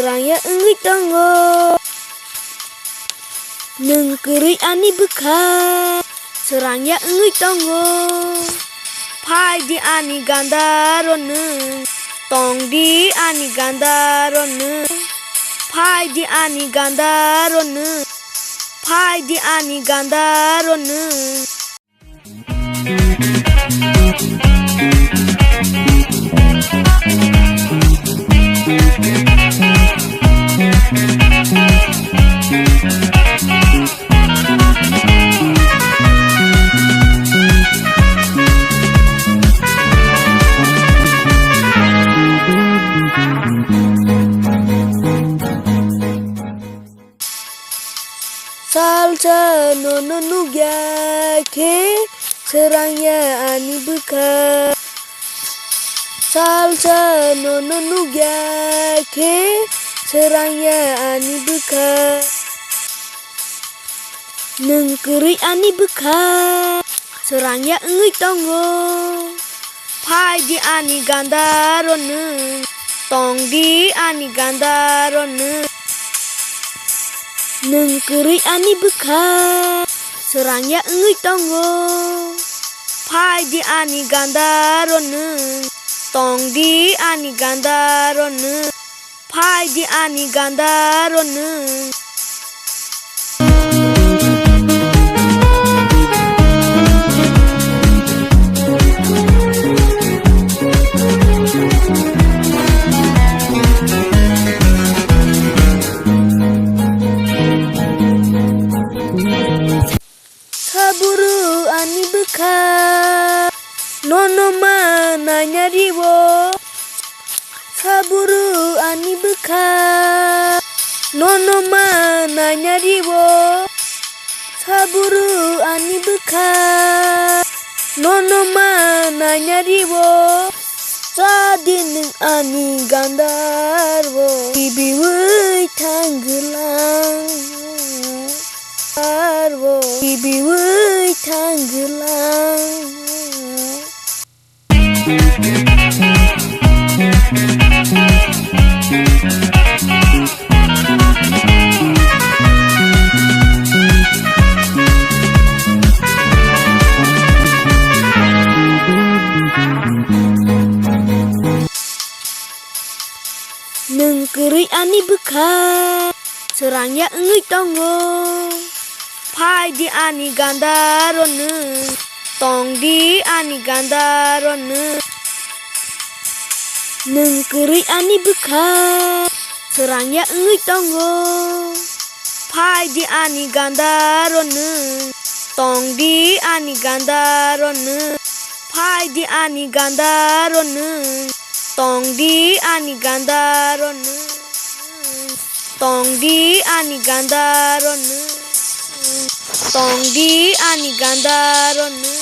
serangnya engit tanggo nengkeri ani bekas serangnya engit tanggo pai di ani gangda roneng tong di ani gangda roneng pai di ani gangda roneng pai di ani gangda roneng. Salsa nono nugya ke serangnya ani bekas salsa nono nugya ke serangnya ani bekas nengkeri ani bekas serangnya engit tanggo pai di ani gangda roneng tong di ani gangda roneng nengkeri ani bekas serangnya engit tanggo pai di ani gangda roneng tong di ani gangda roneng pai di ani gangda roneng. Saburu ani bekas nono mana nyariwo saburu ani bekas nono mana nyariwo saburu ani bekas nono mana nyariwo sadineng ani gandarwo ibiwei tanggelang ibiwei tanggelang. Nengkeri ani bekas serangnya engit tanggo pai di ani gangda roneng tong di ani gangda roneng nengkeri ani bekas serangnya engit tanggo pai di ani gangda roneng tong di ani gangda roneng pai di ani gangda roneng tong di ani gangda roneng tong di ani gangda roneng tong di ani gangda roneng.